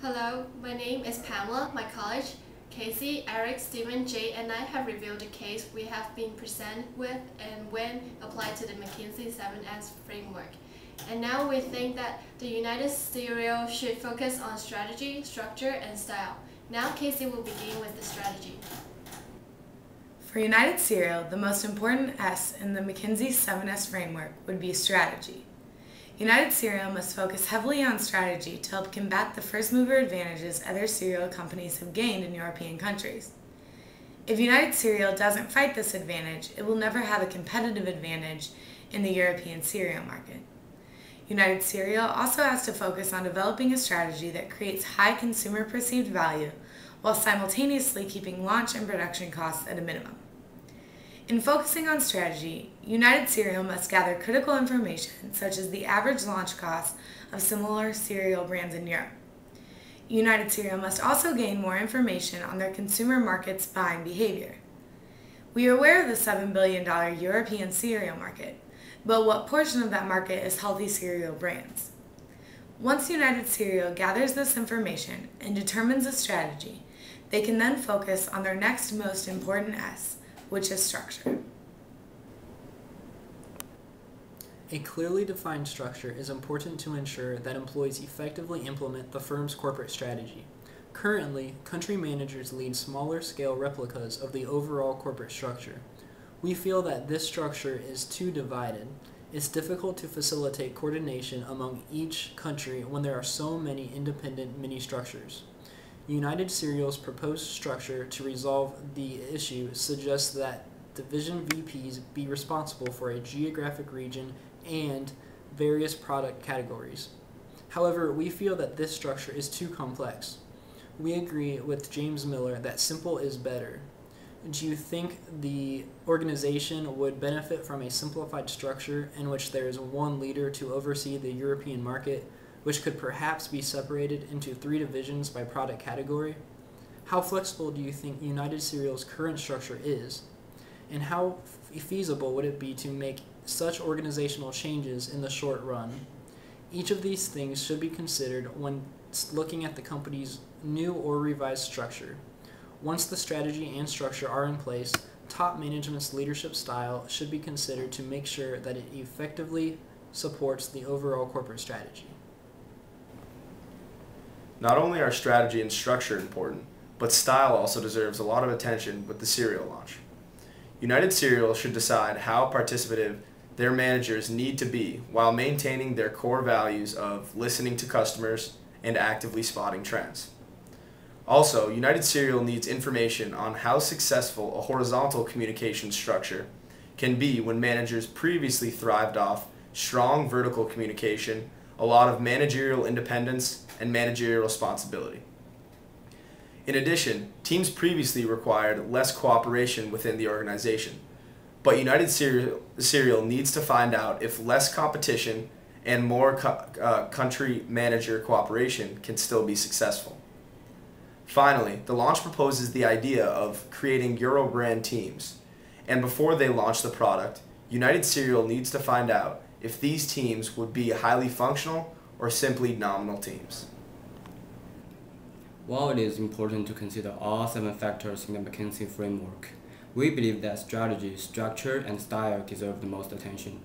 Hello, my name is Pamela. My college, Casey, Eric, Stephen, Jay, and I have reviewed the case we have been presented with and when applied to the McKinsey 7S framework. And now we think that the United Cereal should focus on strategy, structure, and style. Now Casey will begin with the strategy. For United Cereal, the most important S in the McKinsey 7S framework would be strategy. United Cereal must focus heavily on strategy to help combat the first-mover advantages other cereal companies have gained in European countries. If United Cereal doesn't fight this advantage, it will never have a competitive advantage in the European cereal market. United Cereal also has to focus on developing a strategy that creates high consumer perceived value while simultaneously keeping launch and production costs at a minimum. In focusing on strategy, United Cereal must gather critical information such as the average launch cost of similar cereal brands in Europe. United Cereal must also gain more information on their consumer market's buying behavior. We are aware of the $7 billion European cereal market, but what portion of that market is healthy cereal brands? Once United Cereal gathers this information and determines a strategy, they can then focus on their next most important S, which is structure. A clearly defined structure is important to ensure that employees effectively implement the firm's corporate strategy. Currently, country managers lead smaller-scale replicas of the overall corporate structure. We feel that this structure is too divided. It's difficult to facilitate coordination among each country when there are so many independent mini-structures. United Cereal's proposed structure to resolve the issue suggests that division VPs be responsible for a geographic region and various product categories. However, we feel that this structure is too complex. We agree with James Miller that simple is better. Do you think the organization would benefit from a simplified structure in which there is one leader to oversee the European market, which could perhaps be separated into 3 divisions by product category? How flexible do you think United Cereal's current structure is? And how feasible would it be to make such organizational changes in the short run? Each of these things should be considered when looking at the company's new or revised structure. Once the strategy and structure are in place, top management's leadership style should be considered to make sure that it effectively supports the overall corporate strategy. Not only are strategy and structure important, but style also deserves a lot of attention with the cereal launch. United Cereal should decide how participative their managers need to be while maintaining their core values of listening to customers and actively spotting trends. Also, United Cereal needs information on how successful a horizontal communication structure can be when managers previously thrived off strong vertical communication, a lot of managerial independence, and managerial responsibility. In addition, teams previously required less cooperation within the organization, but United Cereal needs to find out if less competition and more country manager cooperation can still be successful. Finally, the launch proposes the idea of creating Euro brand teams, and before they launch the product, United Cereal needs to find out if these teams would be highly functional or simply nominal teams. While it is important to consider all 7 factors in the McKinsey framework, we believe that strategy, structure, and style deserve the most attention.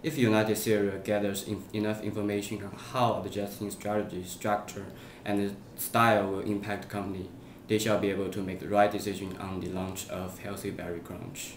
If United Cereal gathers enough information on how adjusting strategy, structure, and style will impact the company, they shall be able to make the right decision on the launch of Healthy Berry Crunch.